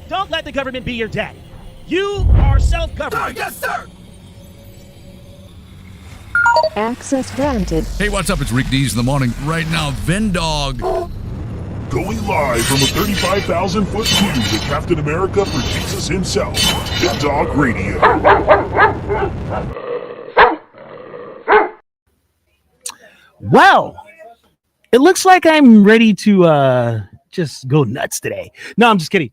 Don't let the government be your daddy. You are self-governed. Yes, sir. Access granted. Hey, what's up? It's Rick Dees in the morning. Right now, VinnDog. Going live from a 35,000-foot view to Captain America for Jesus himself. VinnDoggRadio. Well, it looks like I'm ready to just go nuts today. No, I'm just kidding.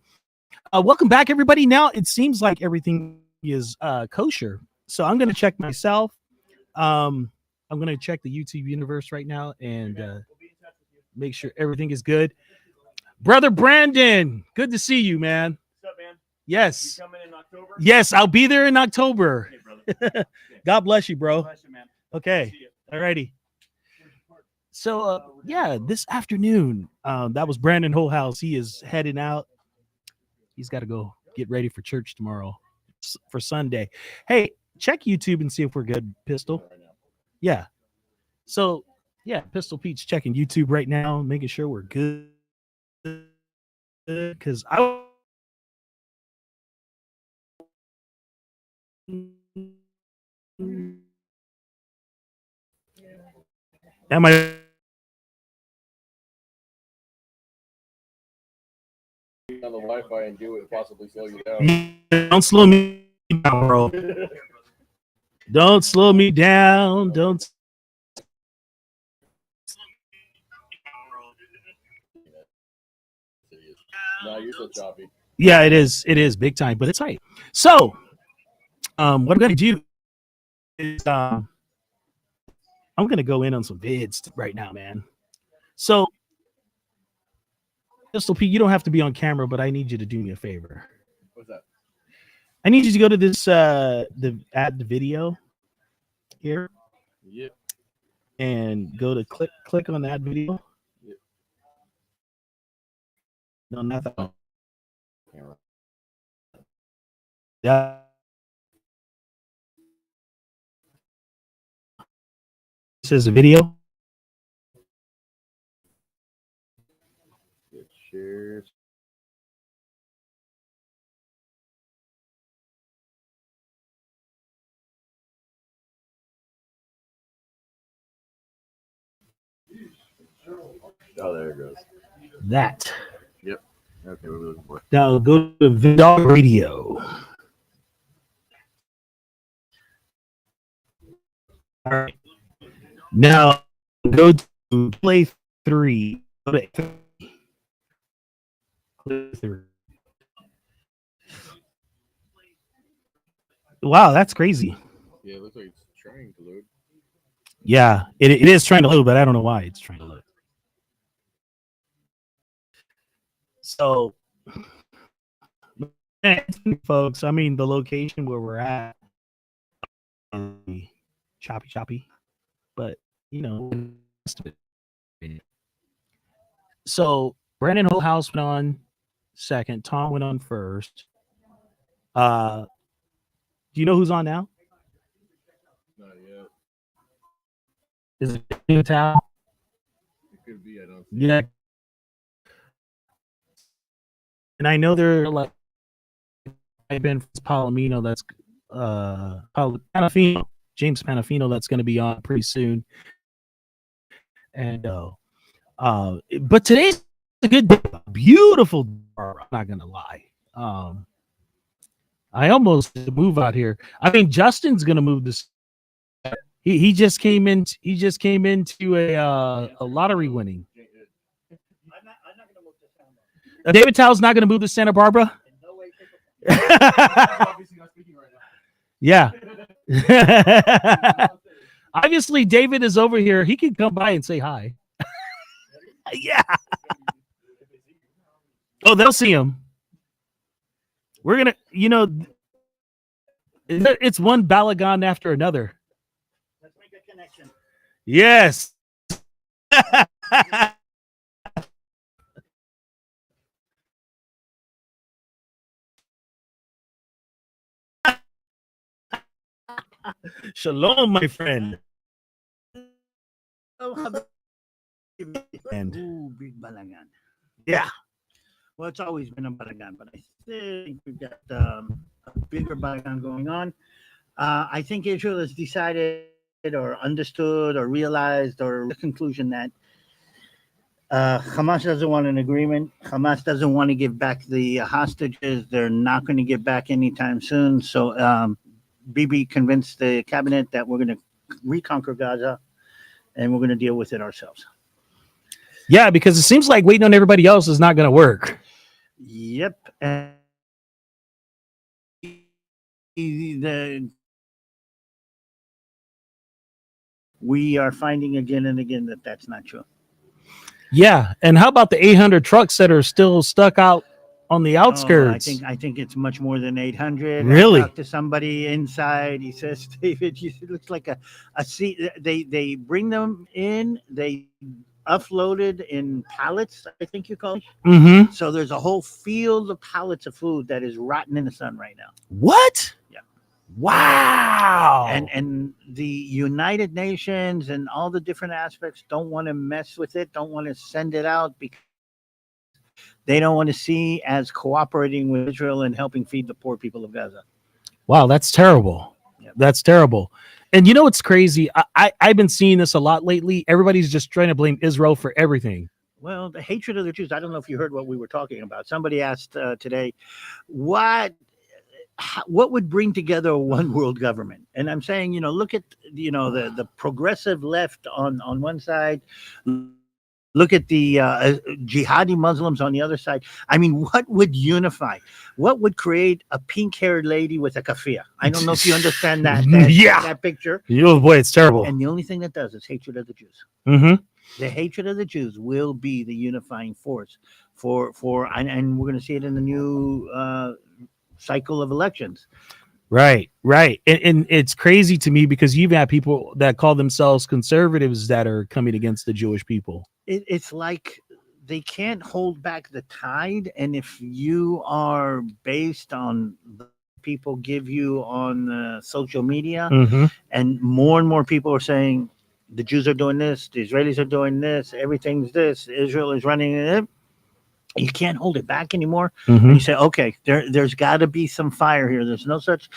Welcome back, everybody. Now it seems like everything is kosher. So I'm going to check myself. I'm going to check the YouTube universe right now and make sure everything is good. Brother Brandon, good to see you, man. What's up, man? Yes. You coming in October? Yes, I'll be there in October. Hey, brother. God bless you, bro. Bless you, man. Okay. All righty. So, yeah, this afternoon, that was Brandon Holehouse. He is heading out. He's got to go get ready for church tomorrow for Sunday. Hey, check YouTube and see if we're good, Pistol. Yeah. So, yeah, Pistol Pete's checking YouTube right now, making sure we're good. Because I am I on the Wi-Fi and do it and possibly slow you down. don't slow me down, bro. Don't slow me down. Don't. No, you're so choppy. Yeah, it is. It is big time, but it's tight. So, what I'm gonna do is I'm gonna go in on some vids right now, man. So, Pistol Pete, you don't have to be on camera, but I need you to do me a favor. What's that? I need you to go to this add the video here. Yep. And go to click on that video. Yep. No, not that one. Camera. Yeah. It says a video. Get shares. Oh, there it goes. That. Yep. Okay, what are we looking for? Now go to VinnDoggRadio. All right. Now go to play 3. Go to play 3. Wow, that's crazy. Yeah, it looks like it's trying to load. Yeah, it is trying to load, but I don't know why it's trying to load. So, folks, I mean, the location where we're at, choppy, but you know. So Brandon Holehouse went on second. Tom went on first. Do you know who's on now? Not yet. Is it David Tao? It could be. I don't. Yeah. And I know they're like Ben Palomino. That's Panafino, James Panafino. That's going to be on pretty soon. And but today's a good day. Beautiful day. I'm not going to lie. I almost move out here. I mean, Justin's going to move this. He just came in. He just came into a lottery winning. David Tao's not going to move to Santa Barbara. Yeah. Obviously, David is over here. He can come by and say hi. Yeah. Oh, they'll see him. We're going to, you know, it's one Balagon after another. Let's make a connection. Yes. Shalom, my friend. And Ooh, big balagan. yeah. Well, it's always been a balagan, but I think we've got a bigger balagan going on. I think Israel has decided or understood or realized or the conclusion that Hamas doesn't want an agreement. Hamas doesn't want to give back the hostages. They're not going to give back anytime soon. So Bibi convinced the cabinet that we're going to reconquer Gaza and we're going to deal with it ourselves. Yeah, because it seems like waiting on everybody else is not going to work. Yep. And we are finding again and again that that's not true. Yeah, and how about the 800 trucks that are still stuck out on the outskirts? I think it's much more than 800. Really? I talked to somebody inside. He says, David, it looks like a seat. They bring them in. They offloaded in pallets, I think you call it. Mm-hmm. So there's a whole field of pallets of food that is rotting in the sun right now. What? Yeah. Wow. And the United Nations and all the different aspects don't want to mess with it, don't want to send it out because they don't want to see as cooperating with Israel and helping feed the poor people of Gaza. Wow, that's terrible. Yep. That's terrible. And you know what's crazy? I've been seeing this a lot lately. Everybody's just trying to blame Israel for everything. Well, the hatred of the Jews. I don't know if you heard what we were talking about. Somebody asked today, what would bring together a one world government? And I'm saying, look at, the progressive left on one side. Look at the jihadi Muslims on the other side. I mean, what would unify? What would create a pink-haired lady with a kafia? I don't know if you understand that picture. Oh, boy, it's terrible. And the only thing that does is hatred of the Jews. Mm-hmm. The hatred of the Jews will be the unifying force and we're going to see it in the new cycle of elections. Right. And it's crazy to me because you've had people that call themselves conservatives that are coming against the Jewish people. It's like they can't hold back the tide. And if you are based on the people give you on social media, mm-hmm. and more people are saying the Jews are doing this, the Israelis are doing this, everything's this, Israel is running it. You can't hold it back anymore. Mm-hmm. You say, okay, there's got to be some fire here. There's no such,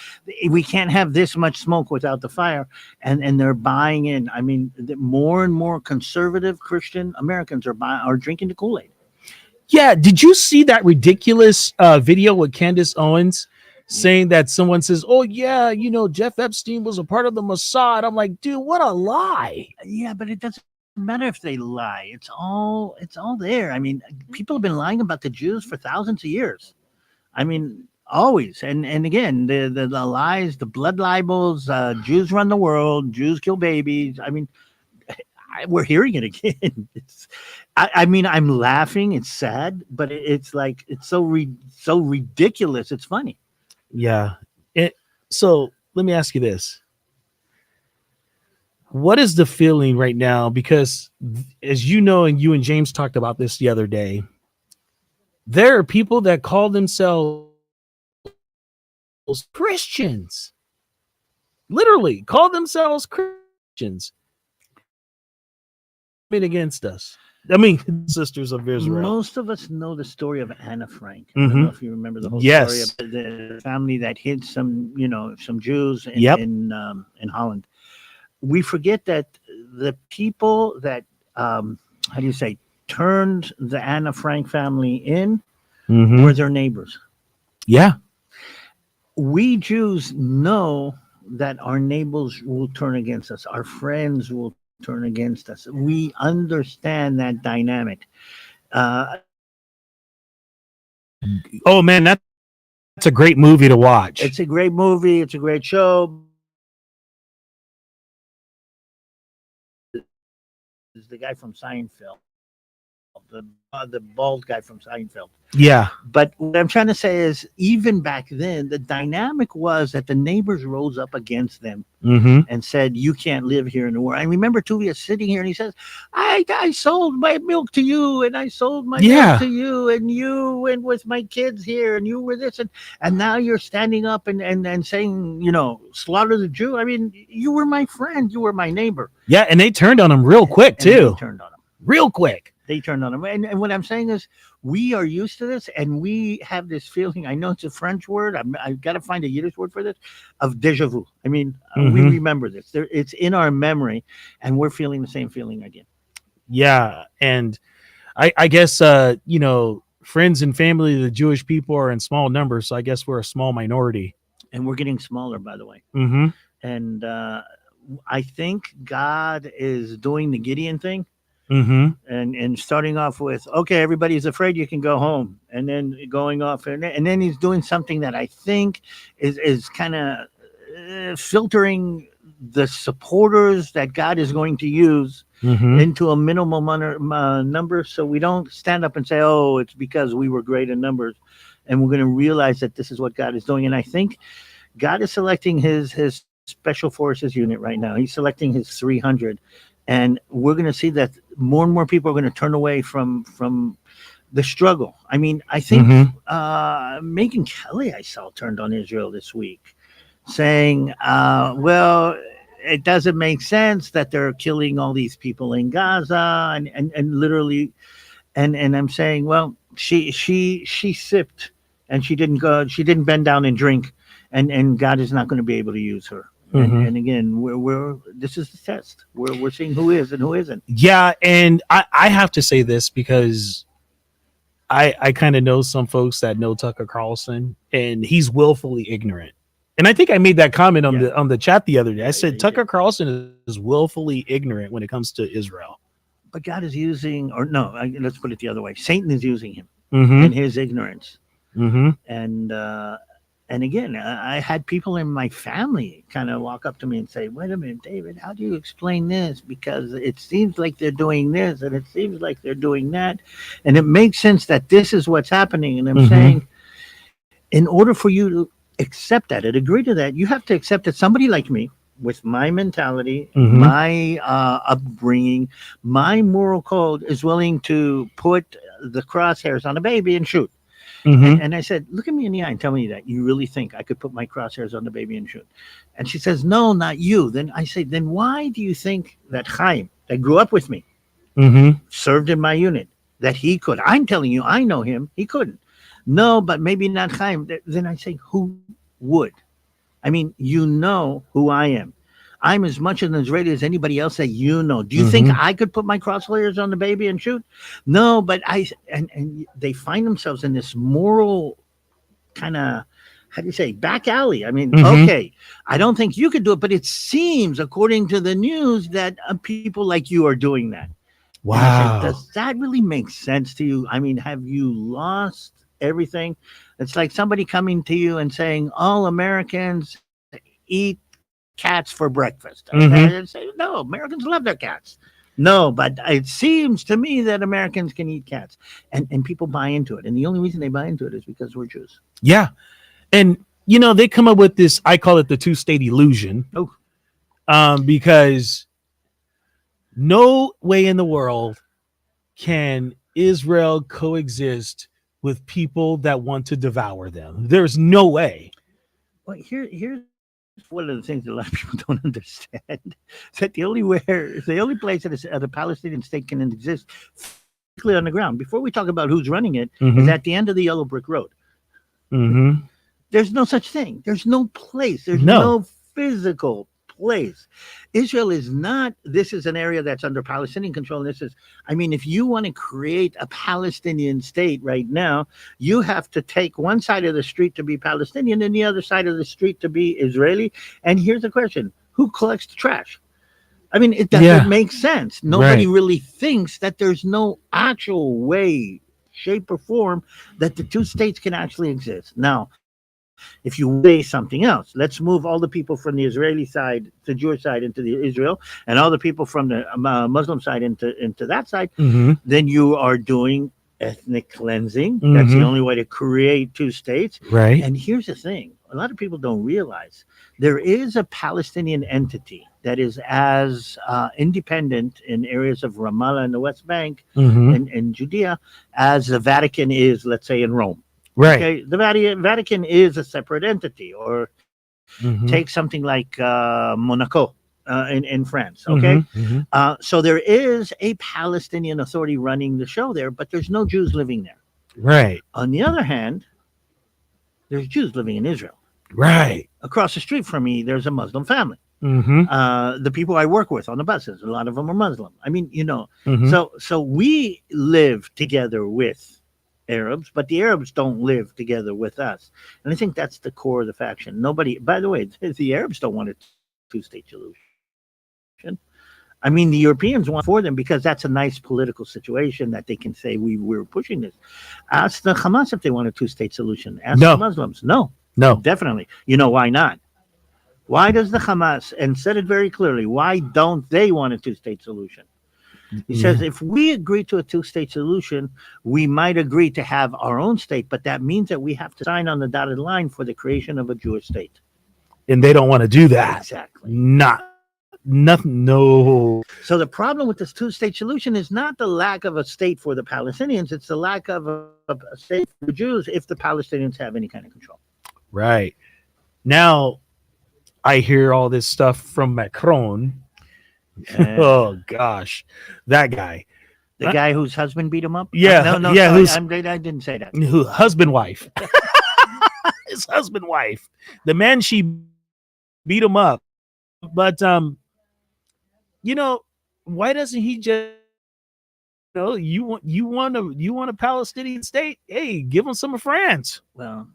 we can't have this much smoke without the fire. And they're buying in. I mean, more and more conservative Christian Americans are drinking the Kool-Aid. Yeah. Did you see that ridiculous video with Candace Owens saying that someone says, oh, yeah, Jeff Epstein was a part of the Mossad? I'm like, dude, what a lie. Yeah, but it doesn't matter if they lie. It's all there. I mean, people have been lying about the Jews for thousands of years. I mean, always. And again, the lies, the blood libels, Jews run the world, Jews kill babies. I mean, we're hearing it again. I'm laughing. It's sad, but it's like, it's so ridiculous. It's funny. Yeah. So let me ask you this. What is the feeling right now? Because as you know, and you and James talked about this the other day, there are people that call themselves Christians, literally call themselves Christians, against us. I mean, Sisters of Israel. Most of us know the story of Anna Frank. I Mm-hmm. don't know if you remember the whole story of the family that hid some Jews in Holland. We forget that the people that, turned the Anna Frank family in Mm-hmm. were their neighbors. Yeah. We Jews know that our neighbors will turn against us. Our friends will turn against us. We understand that dynamic. Oh, man, that's a great movie to watch. It's a great movie. It's a great show. Is the guy from Seinfeld, the bald guy from Seinfeld. Yeah. But what I'm trying to say is, even back then, the dynamic was that the neighbors rose up against them Mm-hmm. and said, you can't live here in the world. I remember Tuvia sitting here and he says, I sold my milk to you, and I sold my milk to you, and you went with my kids here, and you were this, and now you're standing up and saying, slaughter the Jew. I mean, you were my friend, you were my neighbor. Yeah, and they turned on him real quick, too. They turned on him. Real quick. They turned on him. And what I'm saying is, we are used to this, and we have this feeling. I know it's a French word. I've got to find a Yiddish word for this, of déjà vu. I mean, we remember this. It's in our memory, and we're feeling the same feeling again. Yeah, and I guess friends and family of the Jewish people are in small numbers, so I guess we're a small minority. And we're getting smaller, by the way. Mm-hmm. And I think God is doing the Gideon thing. Mm-hmm. And starting off with, okay, everybody's afraid, you can go home, and then going off, and then he's doing something that I think is kind of filtering the supporters that God is going to use into a minimal number, so we don't stand up and say, oh, it's because we were great in numbers, and we're going to realize that this is what God is doing. And I think God is selecting his special forces unit right now. He's selecting his 300. And we're going to see that more and more people are going to turn away from the struggle. I mean, I think Megyn Kelly, I saw, turned on Israel this week, saying, well, it doesn't make sense that they're killing all these people in Gaza, and literally, and I'm saying, well, she sipped, and she didn't bend down and drink, and God is not going to be able to use her. And again, this is the test. We're seeing who is and who isn't. Yeah, and I have to say this because I kind of know some folks that know Tucker Carlson, and he's willfully ignorant. And I think I made that comment on the chat the other day. I said Tucker Carlson is willfully ignorant when it comes to Israel. But God is using, let's put it the other way. Satan is using him in his ignorance. And again, I had people in my family kind of walk up to me and say, wait a minute, David, how do you explain this? Because it seems like they're doing this, and it seems like they're doing that. And it makes sense that this is what's happening. And I'm saying, in order for you to accept that and agree to that, you have to accept that somebody like me, with my mentality, my upbringing, my moral code, is willing to put the crosshairs on a baby and shoot. And I said, look at me in the eye and tell me that you really think I could put my crosshairs on the baby and shoot. And she says, no, not you. Then I say, then why do you think that Chaim, that grew up with me, served in my unit, that he could? I'm telling you, I know him. He couldn't. No, but maybe not Chaim. Then I say, who would? I mean, you know who I am. I'm as much an Israeli as anybody else that you know. Do you think I could put my crosshairs on the baby and shoot? No, but and they find themselves in this moral kind of, how do you say, back alley. I mean, okay, I don't think you could do it, but it seems, according to the news, that people like you are doing that. Wow. Said, does that really make sense to you? I mean, have you lost everything? It's like somebody coming to you and saying, all Americans eat cats for breakfast. And say, no, Americans love their cats. No, but it seems to me that Americans can eat cats, and people buy into it. And the only reason they buy into it is because we're Jews. Yeah. And, they come up with this, I call it the two-state illusion. Because no way in the world can Israel coexist with people that want to devour them. There's no way. Well, here's one of the things that a lot of people don't understand, that the only place that a Palestinian state can exist physically on the ground, before we talk about who's running it, is at the end of the yellow brick road. There's no such thing. There's no place. There's no physical place. Israel is not, this is an area that's under Palestinian control. And if you want to create a Palestinian state right now, you have to take one side of the street to be Palestinian and the other side of the street to be Israeli. And here's the question: who collects the trash? I mean, it doesn't make sense. Nobody really thinks that there's no actual way, shape, or form that the two states can actually exist. Now, if you say something else, let's move all the people from the Israeli side, the Jewish side, into the Israel, and all the people from the Muslim side into that side, then you are doing ethnic cleansing. That's the only way to create two states. Right. And here's the thing: a lot of people don't realize there is a Palestinian entity that is as independent in areas of Ramallah and the West Bank and Judea as the Vatican is, let's say, in Rome. Right. Okay, the Vatican is a separate entity. Or take something like Monaco. in France. Okay, Mhm. so there is a Palestinian Authority running the show there, but there's no Jews living there. Right. On the other hand, there's Jews living in Israel. Right. Across the street from me, there's a Muslim family. Mm-hmm. The people I work with on the buses, a lot of them are Muslim. I mean, Mhm. so we live together with Arabs, but the Arabs don't live together with us. And I think that's the core of the faction. Nobody, by the way, the Arabs don't want a two-state solution. I mean, the Europeans want for them because that's a nice political situation that they can say we're pushing this. Ask the Hamas if they want a two-state solution. Ask No. the Muslims. No, No. definitely. You know why not? Why does the Hamas, and said it very clearly, why don't they want a two-state solution? He says, if we agree to a two-state solution, we might agree to have our own state, but that means that we have to sign on the dotted line for the creation of a Jewish state. And they don't want to do that. Exactly. Nothing. No. So the problem with this two-state solution is not the lack of a state for the Palestinians, it's the lack of a state for the Jews if the Palestinians have any kind of control. Right. Now, I hear all this stuff from Macron. Oh gosh, that guy. The guy whose husband beat him up? Yeah, No, yeah, sorry, I didn't say that. Husband wife. His husband wife. The man she beat him up. But why doesn't he just you want a Palestinian state? Hey, give him some of France. Well,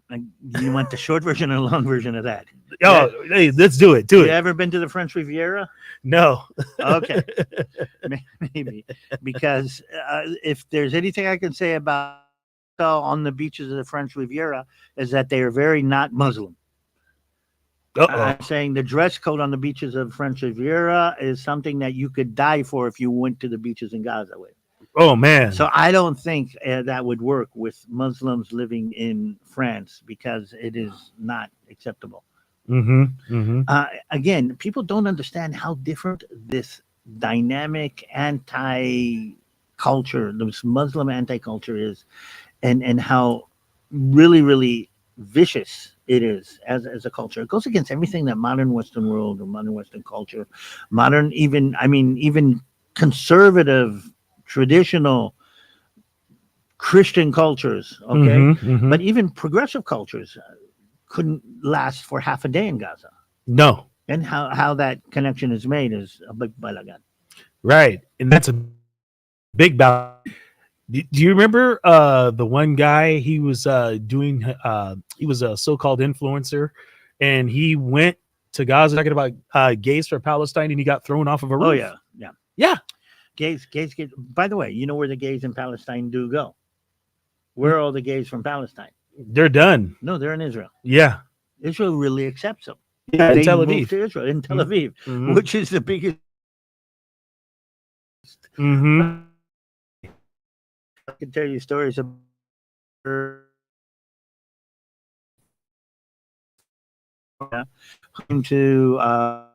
you want the short version or the long version of that? Oh, hey, let's do it. You ever been to the French Riviera? No. Okay. Maybe. Because if there's anything I can say about on the beaches of the French Riviera is that they are very not Muslim. I'm saying the dress code on the beaches of French Riviera is something that you could die for if you went to the beaches in Gaza with. Oh, man. So I don't think that would work with Muslims living in France because it is not acceptable. Again, people don't understand how different this dynamic anti-culture, this Muslim anti-culture is, and how really, really vicious it is as a culture. It goes against everything that modern Western world or modern Western culture, even conservative, traditional Christian cultures, okay? But even progressive cultures couldn't last for half a day in Gaza. No. And how that connection is made is a big balagan. Right. And that's a big balagan. Do you remember the one guy he was doing? He was a so-called influencer, and he went to Gaza talking about gays for Palestine, and he got thrown off of a roof. Oh yeah. Yeah. Gays. By the way, you know where the gays in Palestine do go? Where are all the gays from Palestine? They're done. No, they're in Israel. Yeah. Israel really accepts them. Yeah, in They Tel moved Aviv. to Israel, in Tel Aviv, Mhm. which is the biggest. Mm-hmm. I can tell you stories about to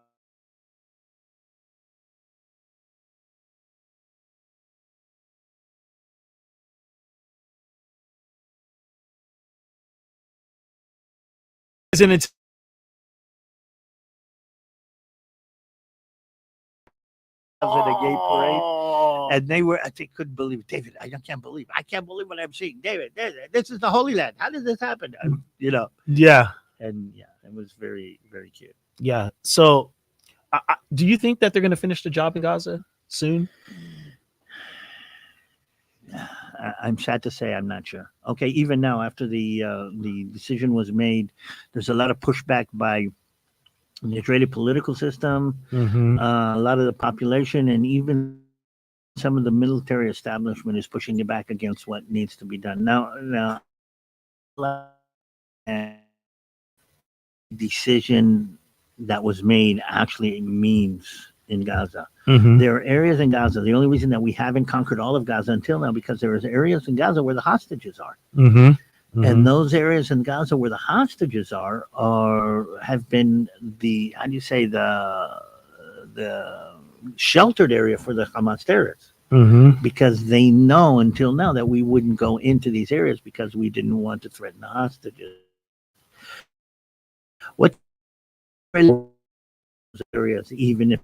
Isn't it? at a gay parade, and they couldn't believe it. David, I can't believe what I'm seeing. David, this is the Holy Land. How did this happen? Yeah. And yeah, it was very, very cute. Yeah. So, do you think that they're going to finish the job in Gaza soon? I'm sad to say I'm not sure. Okay, even now after the decision was made, there's a lot of pushback by the Israeli political system, a lot of the population, and even some of the military establishment is pushing it back against what needs to be done. Now, decision that was made actually means in Gaza. There are areas in Gaza. The only reason that we haven't conquered all of Gaza until now because there is areas in Gaza where the hostages are. And those areas in Gaza where the hostages have been the sheltered area for the Hamas terrorists. Because they know until now that we wouldn't go into these areas because we didn't want to threaten the hostages. What areas, even if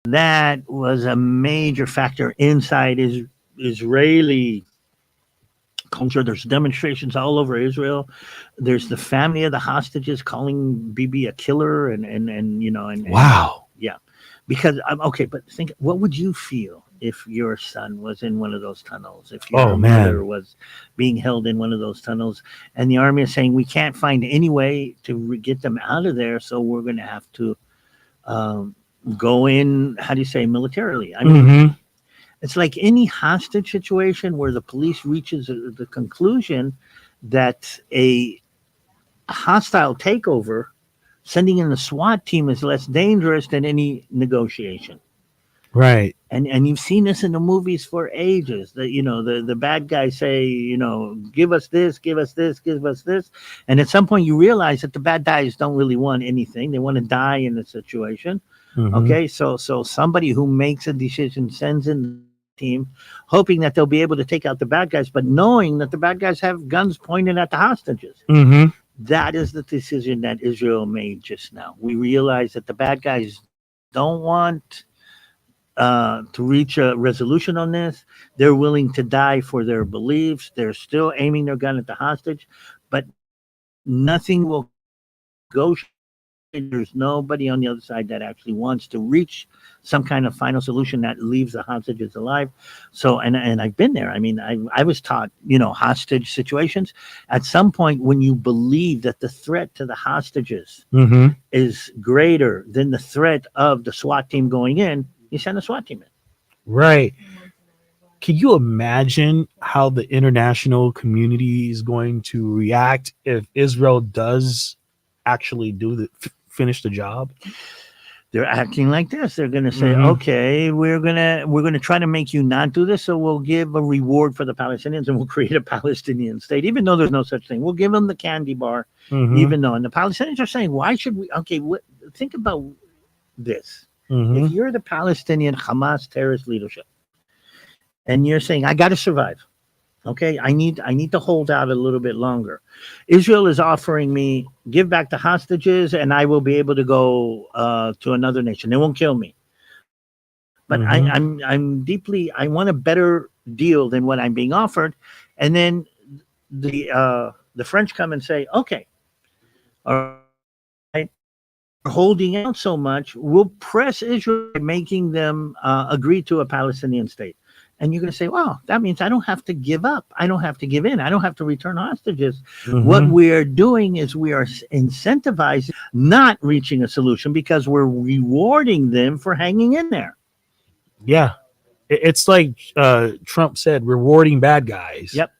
that was a major factor inside Israeli culture. There's demonstrations all over Israel. There's the family of the hostages calling Bibi a killer, and you know, and Wow. yeah, because okay, but think, what would you feel if your son was in one of those tunnels? If your mother was being held in one of those tunnels, and the army is saying we can't find any way to get them out of there, so we're going to have to go in. How do you say, militarily? I mean. It's like any hostage situation where the police reaches the conclusion that a hostile takeover, sending in the SWAT team, is less dangerous than any negotiation. Right. And you've seen this in the movies for ages. That, you know, the bad guys say, you know, give us this, give us this, give us this. And at some point you realize that the bad guys don't really want anything. They want to die in the situation. Okay, so somebody who makes a decision sends in the team, hoping that they'll be able to take out the bad guys, but knowing that the bad guys have guns pointed at the hostages. That is the decision that Israel made just now. We realize that the bad guys don't want to reach a resolution on this. They're willing to die for their beliefs. They're still aiming their gun at the hostage, but nothing will go. There's nobody on the other side that actually wants to reach some kind of final solution that leaves the hostages alive. So, and I've been there. I mean, I was taught, you know, hostage situations. At some point, when you believe that the threat to the hostages is greater than the threat of the SWAT team going in, you send a SWAT team in. Right. Can you imagine how the international community is going to react if Israel does actually finish the job? They're acting like this. They're going to say, okay, we're going to try to make you not do this. So we'll give a reward for the Palestinians and we'll create a Palestinian state, even though there's no such thing. We'll give them the candy bar, even though, and the Palestinians are saying, why should we? Okay. Think about this. If you're the Palestinian Hamas terrorist leadership and you're saying, I got to survive. Okay, I need to hold out a little bit longer. Israel is offering me, give back the hostages, and I will be able to go to another nation. They won't kill me. But I'm deeply, I want a better deal than what I'm being offered. And then the French come and say, okay, all right, we're holding out so much, we'll press Israel by making them agree to a Palestinian state. And you're going to say, wow, that means I don't have to give up. I don't have to give in. I don't have to return hostages. What we are doing is we are incentivizing not reaching a solution because we're rewarding them for hanging in there. Yeah. It's like Trump said, rewarding bad guys. Yep.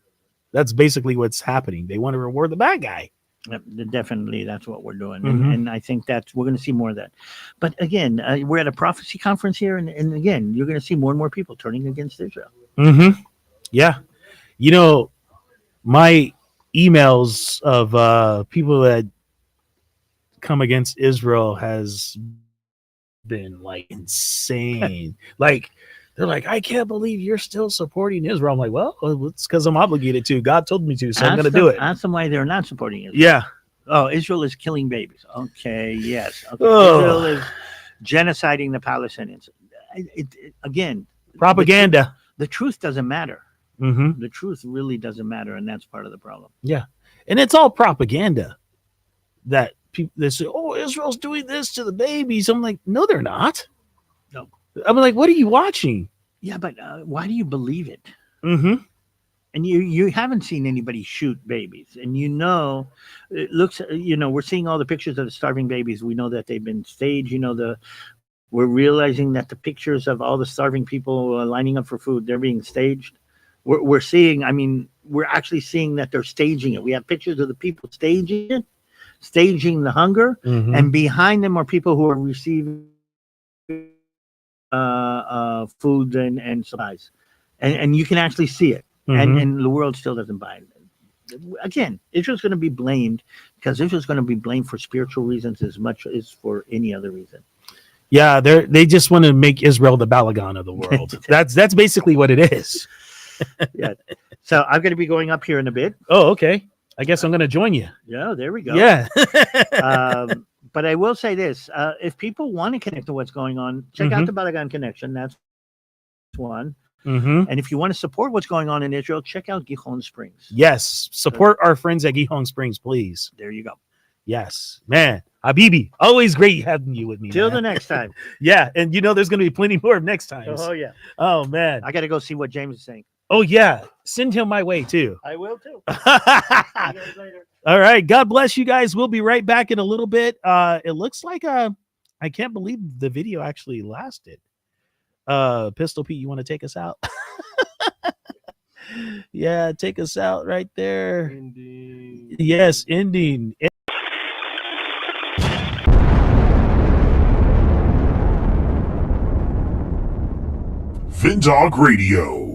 That's basically what's happening. They want to reward the bad guy. Yep, definitely, that's what we're doing, and I think that we're going to see more of that. But again, we're at a prophecy conference here, and again, you're going to see more and more people turning against Israel. Yeah, you know, my emails of people that come against Israel has been like insane. Like they're like, I can't believe you're still supporting Israel. I'm like, well, it's because I'm obligated to. God told me to, so I'm going to do it. Ask them why they're not supporting Israel. Yeah. Oh, Israel is killing babies. Okay, yes. Okay. Israel is genociding the Palestinians. Again, propaganda. The truth doesn't matter. The truth really doesn't matter, and that's part of the problem. Yeah, and it's all propaganda. That people they say, oh, Israel's doing this to the babies. I'm like, no, they're not. No. I'm like, what are you watching? Yeah, but why do you believe it? And you haven't seen anybody shoot babies, and you know, it looks, you know, we're seeing all the pictures of the starving babies. We know that they've been staged. You know, we're realizing that the pictures of all the starving people lining up for food, they're being staged. We're seeing, I mean, we're actually seeing that they're staging it. We have pictures of the people staging it, staging the hunger, and behind them are people who are receiving food and supplies, and you can actually see it, and the world still doesn't buy it. Again, Israel's going to be blamed because Israel's going to be blamed for spiritual reasons as much as for any other reason. Yeah, they just want to make Israel the Balagan of the world. That's basically what it is. Yeah. So I'm going to be going up here in a bit. Oh, okay. I guess I'm going to join you. Yeah, there we go. Yeah. But I will say this: if people want to connect to what's going on, check out the Balagan Connection. That's one. And if you want to support what's going on in Israel, check out Gihon Springs. Yes, support our friends at Gihon Springs, please. There you go. Yes, man. Habibi, always great having you with me. Till the man. next time. Yeah, and you know there's going to be plenty more of next times. Oh, yeah. Oh, man. I got to go see what James is saying. Oh, yeah. Send him my way, too. I will, too. See you guys later. All right. God bless you guys. We'll be right back in a little bit. It looks like I can't believe the video actually lasted. Pistol Pete, you want to take us out? Yeah, take us out right there. Ending. Yes, ending. VinnDoggRadio.